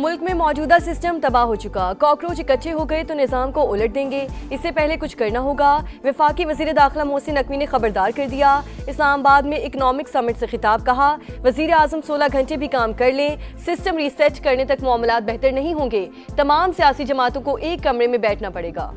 मुल्क में मौजूदा सिस्टम तबाह हो चुका, कॉकरोच इकट्ठे हो गए तो निज़ाम को उलट देंगे, इससे पहले कुछ करना होगा। वफाकी वज़ीर दाखिला मोहसिन नकवी ने खबरदार कर दिया। इस्लामाबाद में इकनॉमिक समिट से खिताब, कहा वज़ीर आज़म 16 घंटे भी काम कर लें, सिस्टम रीसेट करने तक मामलात बेहतर नहीं होंगे, तमाम सियासी जमातों को एक कमरे में बैठना पड़ेगा।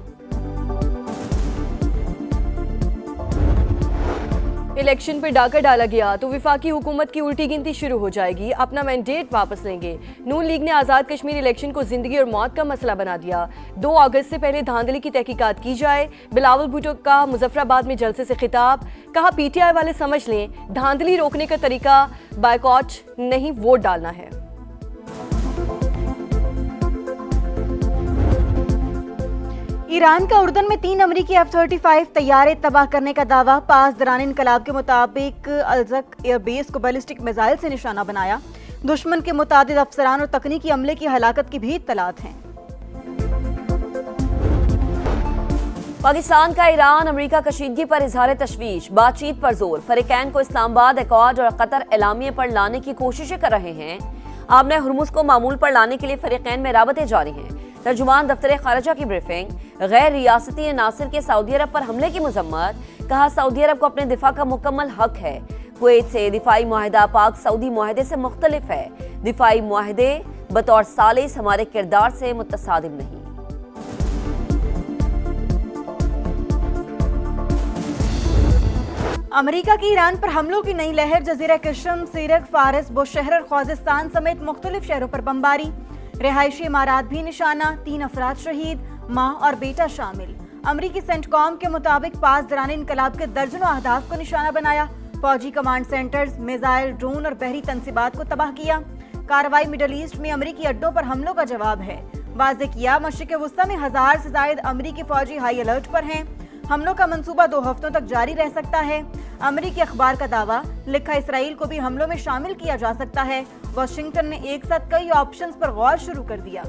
इलेक्शन पर डाका डाला गया तो वफाकी हुकूमत की उल्टी गिनती शुरू हो जाएगी, अपना मैंडेट वापस लेंगे। नून लीग ने आज़ाद कश्मीर इलेक्शन को जिंदगी और मौत का मसला बना दिया। 2 अगस्त से पहले धांधली की तहकीकात की जाए। बिलावल भुट्टो का मुजफ्फराबाद में जलसे से खिताब, कहा पीटीआई वाले समझ लें धांधली रोकने का तरीका बायकॉट नहीं वोट डालना है। ईरान का उर्दन में 3 अमरीकी F-35 तैयारे तबाह करने का दावा। पास दौरान इनकलाब के मुताबिक अलजक एयरबेस को बैलिस्टिक मिसाइल से निशाना बनाया। दुश्मन के मुतादिद अफसरान और तकनीकी अमले की हलाकत की भी इत्तलात हैं। पाकिस्तान का ईरान अमेरिका कशीदगी पर इजहार तशवीश, बातचीत पर जोर। फरीकैन को इस्लामाबाद, एकॉर्ड और कतर एलामिये पर लाने की कोशिशें कर रहे हैं। आमने हुर्मुज को मामूल पर लाने के लिए फरीकैन में राबतें जारी हैं। तर्जुमान दफ्तर खारजा की ब्रीफिंग, गैर रियासती अनासर के सऊदी अरब पर हमले की मजम्मत, कहा सऊदी अरब को अपने दिफा का मुकम्मल हक है। कुवैत से दिफाई मुआहदा पाक सऊदी मुआहदे से मुख्तलिफ है। दिफाई मुआहदे बतौर सालिस हमारे किरदार से मुतसादिम नहीं। अमेरिका की ईरान पर हमलों की नई लहर। जजीरा कश्म, सीरक, फारस, बुशहर और ख्वाजिस्तान समेत मुख्तलिफ शहरों पर बमबारी। रिहायशी इमारात भी निशाना, 3 अफराद शहीद, माँ और बेटा शामिल। अमरीकी सेंटकॉम के मुताबिक पास दौरान इनकलाब के दर्जनों अहदाफ को निशाना बनाया। फौजी कमांड सेंटर्स, मिसाइल, ड्रोन और बहरी तंसीबात को तबाह किया। कार्रवाई मिडल ईस्ट में अमरीकी अड्डों पर हमलों का जवाब है। वाज़ेह किया मशरिक़ वुस्ता में 1000 से ज़ायद अमरीकी फौजी हाई अलर्ट पर हैं। हमलों का मंसूबा 2 हफ्तों तक जारी रह सकता है। अमरीकी अखबार का दावा, लिखा इसराइल को भी हमलों में शामिल किया जा सकता है। वाशिंगटन ने एक साथ कई ऑप्शंस पर गौर शुरू कर दिया।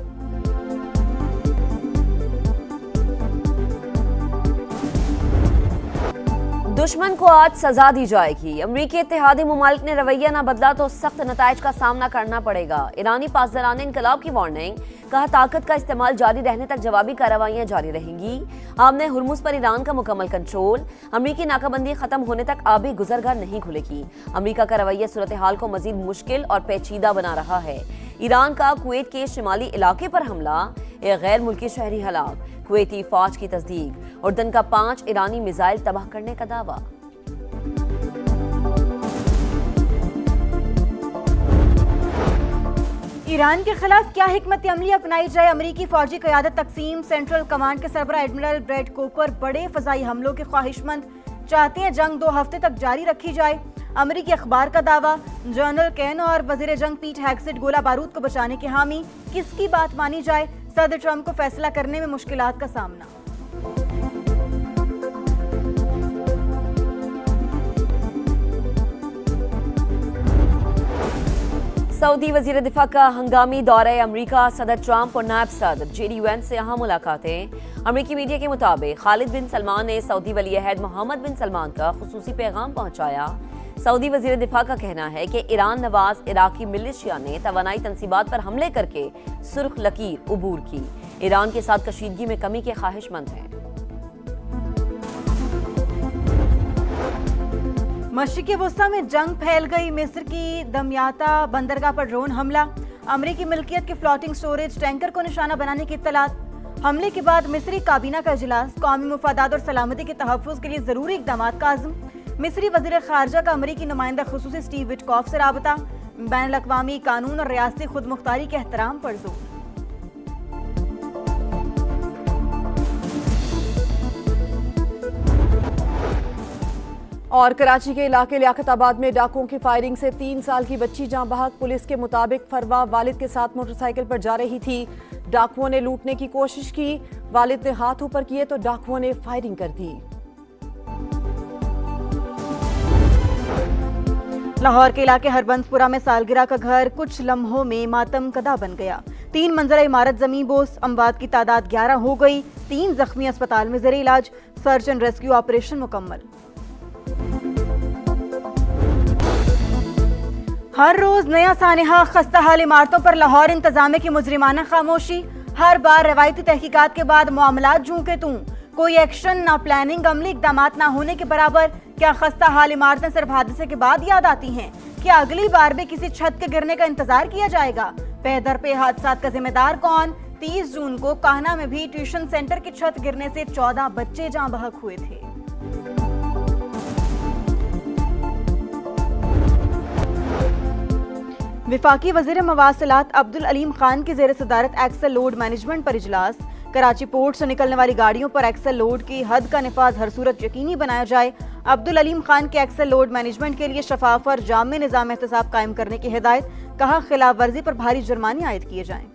दुश्मन को आज सजा दी जाएगी। अमरीकी इत्तेहादी मुमालिक ने रवैया न बदला तो सख्त नताइज का सामना करना पड़ेगा। ईरानी पासदारान इनकलाब की वार्निंग, कहा ताकत का इस्तेमाल जारी रहने तक जवाबी कार्रवाइयां जारी रहेंगी। आमने हुर्मुज पर ईरान का मुकम्मल कंट्रोल, अमरीकी नाकाबंदी खत्म होने तक आबी गुजरगाह नहीं खुलेगी। अमरीका का रवैया सूरत हाल को मजीद मुश्किल और पेचीदा बना रहा है। ईरान का कुवैत के शिमाली इलाके पर हमला, एक गैर मुल्की शहरी हलाक। कुवैती फौज की तस्दीक, उर्दन का 5 ईरानी मिसाइल तबाह करने का दावा। ईरान के खिलाफ क्या हिकमत अमली अपनाई जाए? अमरीकी फौजी क़यादत तकसीम, सेंट्रल कमांड के सरबराह एडमिरल ब्रैड कोपर बड़े फ़ज़ाई हमलों के ख्वाहिशमंद, चाहते हैं जंग 2 हफ्ते तक जारी रखी जाए। अमरीकी अखबार का दावा, जनरल कैन और वज़ीर जंग पीट हेग्सेट गोला बारूद को बचाने के हामी। किसकी बात मानी जाए? सदर ट्रंप को फैसला करने में मुश्किलात का सामना। सऊदी वजीर दिफा का हंगामी दौरे अमरीका, सदर ट्रंप और नायब सदर जेडी वेंस से अहम मुलाकातें। अमरीकी मीडिया के मुताबिक खालिद बिन सलमान ने सऊदी वली अहद मोहम्मद बिन सलमान का खुसूसी पैगाम पहुंचाया। सऊदी वजीर दिफा का कहना है कि ईरान नवाज इराकी मिलिशिया ने तवानाई तंसीबात पर हमले करके सुर्ख लकीर उबूर की। ईरान के साथ कशीदगी में कमी के ख्वाहिशमंद हैं। मशरिक़ वुस्ता में जंग फैल गई। मिस्र की दमियाता बंदरगाह पर ड्रोन हमला। अमरीकी मिल्कियत के फ्लोटिंग स्टोरेज टैंकर को निशाना बनाने की इत्तलात। हमले के बाद मिस्री काबीना का इजलास, कौमी मुफादात और सलामती के तहफ़्फ़ुज़ के लिए ज़रूरी इक़दामात का आज़म। मिस्री वज़ीर ख़ारजा का अमरीकी नुमाइंदा ख़ुसूसी स्टीव विटकॉफ से राबता। बैनुल-अक़वामी कानून और रियासती खुद मुख्तारी के एहतराम पर जोर। और कराची के इलाके लियाकताबाद में डाकुओं की फायरिंग से 3 साल की बच्ची जाँ बहक। पुलिस के मुताबिक फरवा वालिद के साथ मोटरसाइकिल पर जा रही थी। डाकुओं ने लूटने की कोशिश की। वालिद ने हाथ ऊपर किए तो डाकुओं ने फायरिंग कर दी। लाहौर के इलाके हरबंसपुरा में सालगिरह का घर कुछ लम्हों में मातम कदा बन गया। 3 मंजिला इमारत जमी बोस। अमवात की तादाद 11 हो गई। 3 जख्मी अस्पताल में ज़ेरे इलाज। सर्च एंड रेस्क्यू ऑपरेशन मुकम्मल। हर रोज नया सानेहा, खस्ता हाल इमारतों पर लाहौर इंतजामिया की मुजरिमाना खामोशी। हर बार रवायती तहकीकात के बाद मामलात झूके तू, कोई एक्शन ना, प्लानिंग, अमली इकदामात ना होने के बराबर। क्या खस्ता हाल इमारतें सिर्फ हादसे के बाद याद आती हैं? क्या अगली बार भी किसी छत के गिरने का इंतजार किया जाएगा? पैदर पे हादसा का जिम्मेदार कौन? 30 जून को कान्हा में भी ट्यूशन सेंटर की छत गिरने से 14 बच्चे जाँ बहक हुए थे। विफाकी वजीर मवासिलात अब्दुल अलीम खान की जेर सदारत एक्सल लोड मैनेजमेंट पर इजलास। कराची पोर्ट से निकलने वाली गाड़ियों पर एक्सल लोड की हद का निफाज हर सूरत यकीनी बनाया जाए। अब्दुल अलीम खान के एक्सल लोड मैनेजमेंट के लिए शफाफ और जामे निज़ाम एहतसाब कायम करने की हिदायत। कहा, खिलाफ वर्जी पर भारी जुर्माने आयद किए जाएं।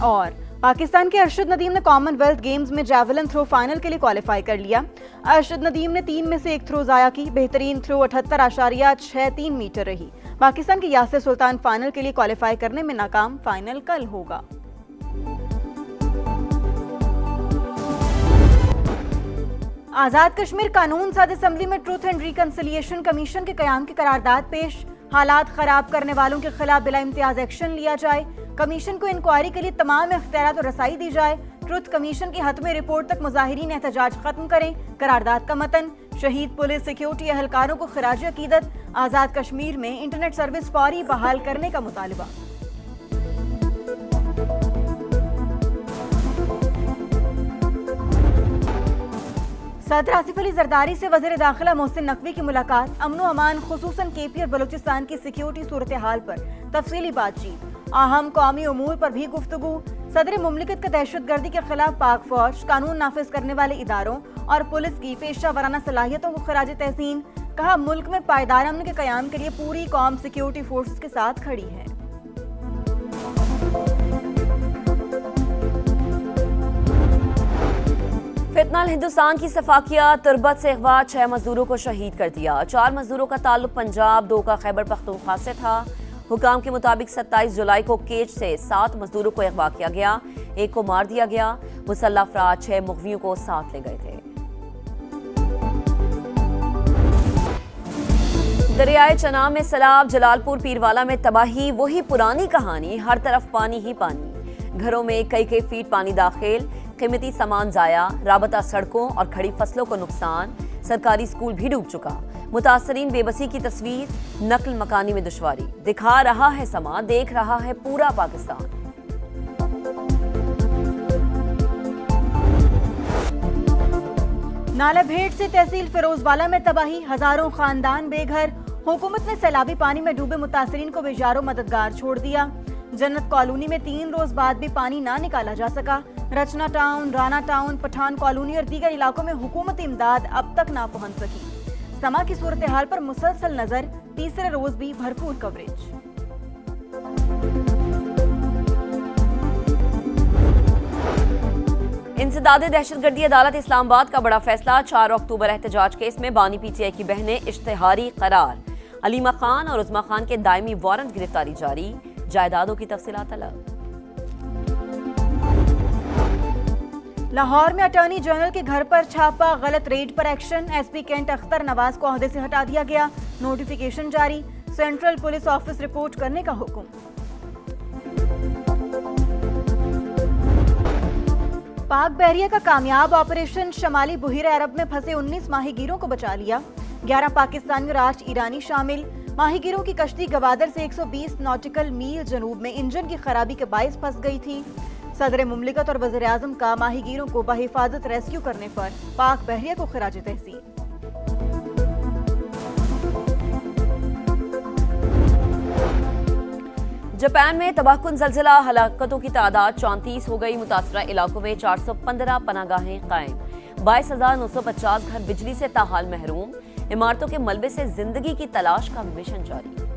और पाकिस्तान के अरशद नदीम ने कॉमनवेल्थ गेम्स में जैवलिन थ्रो फाइनल के लिए क्वालिफाई कर लिया। अरशद नदीम ने 3 में से 1 थ्रो जाया की। बेहतरीन थ्रो 78.63 मीटर रही। पाकिस्तान के यासिर सुल्तान फाइनल के लिए क्वालिफाई करने में नाकाम। फाइनल कल होगा। आजाद कश्मीर कानून साज असम्बली में ट्रूथ एंड रिकंसिलिएशन कमीशन के कयाम की करारदाद पेश। हालात खराब करने वालों के खिलाफ बिला इम्तियाज एक्शन लिया जाए। कमीशन को इंक्वायरी के लिए तमाम इख्तियारात और रसाई दी जाए। ट्रुथ कमीशन की हतमी रिपोर्ट तक मुजाहिरीन एहतजाज खत्म करें। करारदाद का मतन, शहीद पुलिस सिक्योरिटी एहलकारों को खिराज अकीदत। आजाद कश्मीर में इंटरनेट सर्विस फौरी बहाल करने का मुतालबा। सदर आसिफ अली जरदारी से वज़ीर दाखिला मोहसिन नकवी की मुलाकात। अमन व अमान खुसूसन केपी और बलूचिस्तान की सिक्योरिटी सूरत हाल पर तफसीली बातचीत। अहम कौमी उमूर पर भी गुफ्तगू। सदर मुमलिकत का दहशतगर्दी के खिलाफ पाक फौज, कानून नाफिज करने वाले इदारों और पुलिस की पेशा वराना सलाहियतों को खराज तहसीन। कहा, मुल्क में पायदार अमन के कयाम के लिए पूरी कौम सिक्योरिटी फोर्सेस के साथ खड़ी है। फितनाल हिंदुस्तान की सफाकिया तुर्बत से अगवा 6 मजदूरों को शहीद कर दिया। 4 मजदूरों का ताल्लुक पंजाब, 2 का खैबर पख्तूनख्वा से था। हुकाम के मुताबिक 27 जुलाई को केज से 7 मजदूरों को अगवा किया गया। 1 को मार दिया गया। मुसल्लह अफराद 6 मुग़वियों को साथ ले गए थे। दरियाए चनाब में सैलाब, जलालपुर पीरवाला में तबाही। वही पुरानी कहानी, हर तरफ पानी ही पानी। घरों में कई फीट पानी दाखिल। कीमती सामान जाया, राबता सड़कों और खड़ी फसलों को नुकसान। सरकारी स्कूल भी डूब चुका। मुतासरीन बेबसी की तस्वीर, नकल मकानी में दुश्वारी। दिखा रहा है समा, देख रहा है पूरा पाकिस्तान। नाला भेड़ से तहसील फिरोजवाला में तबाही, हजारों खानदान बेघर। हुकूमत ने सैलाबी पानी में डूबे मुतासरीन को बेजारो मददगार छोड़ दिया। जन्नत कॉलोनी में 3 रोज बाद भी पानी ना निकाला जा सका। Rachna town, Rana town, Pathan colony और दीगर इलाकों में हुकूमती इमदाद अब तक ना पहुंच सकी। समा की सूरत हाल पर मुसलसल नजर, तीसरे रोज भी भरपूर कवरेज। इंसदाद दहशतगर्दी अदालत इस्लामाबाद का बड़ा फैसला। 4 अक्टूबर एहतजाज केस में बानी PTI की बहनें इश्तिहारी करार। अलीमा खान और उज़मा खान के दायमी वारंट गिरफ्तारी जारी। जायदादों की तफसीलात तलब। लाहौर में अटॉर्नी जनरल के घर पर छापा, गलत रेड पर action. SP cantt Akhtar Nawaz को ओहदे से हटा दिया गया। नोटिफिकेशन जारी। सेंट्रल पुलिस ऑफिस रिपोर्ट करने का हुक्म। पाक बहरिया का कामयाब ऑपरेशन, शमाली बुहिरा अरब में फंसे 19 माहीगीरों को बचा लिया। 11 पाकिस्तानी और 8 ईरानी शामिल। माहीगीरों की कश्ती गवादर से 120 नॉटिकल मील जनूब में इंजन की खराबी के बायस फंस गई थी। सदर मुमलिकत और वज़ीर आज़म का माहीगीरों को बहिफाजत रेस्क्यू करने पर पाक बहरिया को खिराज तहसीन। जापान में तबाहकुन ज़लज़ला, हलाकतों की तादाद 34 हो गई। मुतासरा इलाकों में 415 पनागाहें कायम। 22,950 घर बिजली से ताहाल महरूम। इमारतों के मलबे से जिंदगी की तलाश का मिशन जारी।